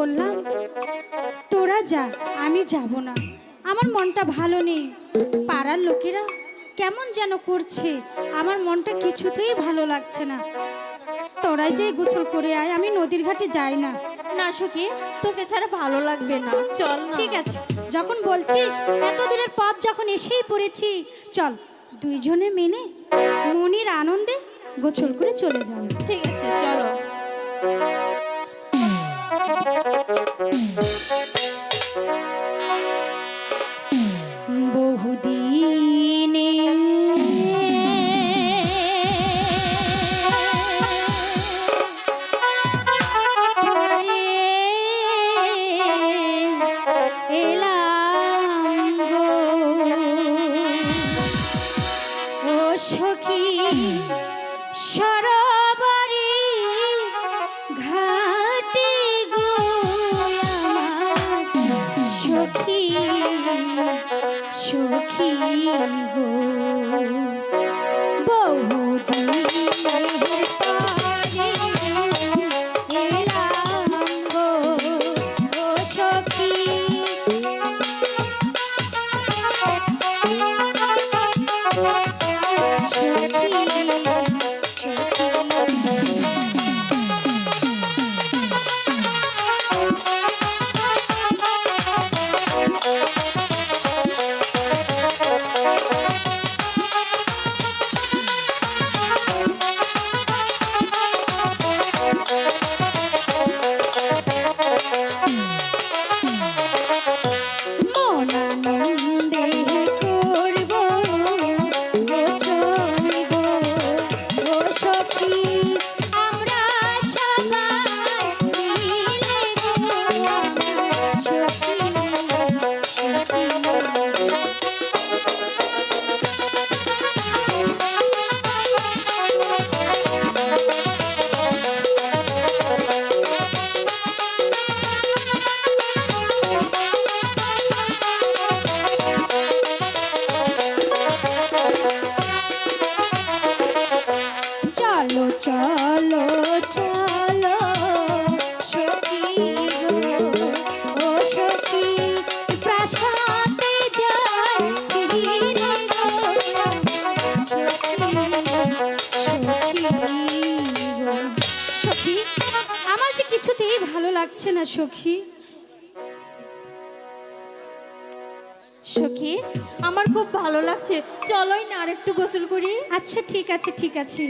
বললাম তোরা যা, আমি যাব না, আমার মনটা ভালো নেই। পাড়ার লোকেরা কেমন যেন করছে, আমার মনটা কিছুতেই ভালো লাগছে না। তোরাই যে গোসল করে আয়, আমি নদীর ঘাটে যাই না। না সখী, তোকে ছাড়া ভালো লাগবে না, চল না। ঠিক আছে, যখন বলছিস, এত দূরের পথ যখন এসেই পড়েছি, চল দুইজনে মেনে মনির আনন্দে গোসল করে চলে যাব। ঠিক আছে, চলো। বহুদিনে পরে এলাম গো, ও সখী সরোবরে ঘাটে গো আমার সখী, সখী গো বহুদিনের পরে এলাম গো, ও সখী। মন আনন্দে করব গোসল গো, ও সখী আমরা সবাই মিলে গো, সখী, সখী। চলো চলো চলো সখী গো, ও সখী প্রাসাদে যাই ফিরে গো, সখী, সখী গো। সখী, আমার যে কিছুতেই ভালো লাগছে না সখী। সখী, আমার খুব ভালো লাগছে, চলোই না আর একটু গোসল করি। আচ্ছা ঠিক আছে, ঠিক আছে।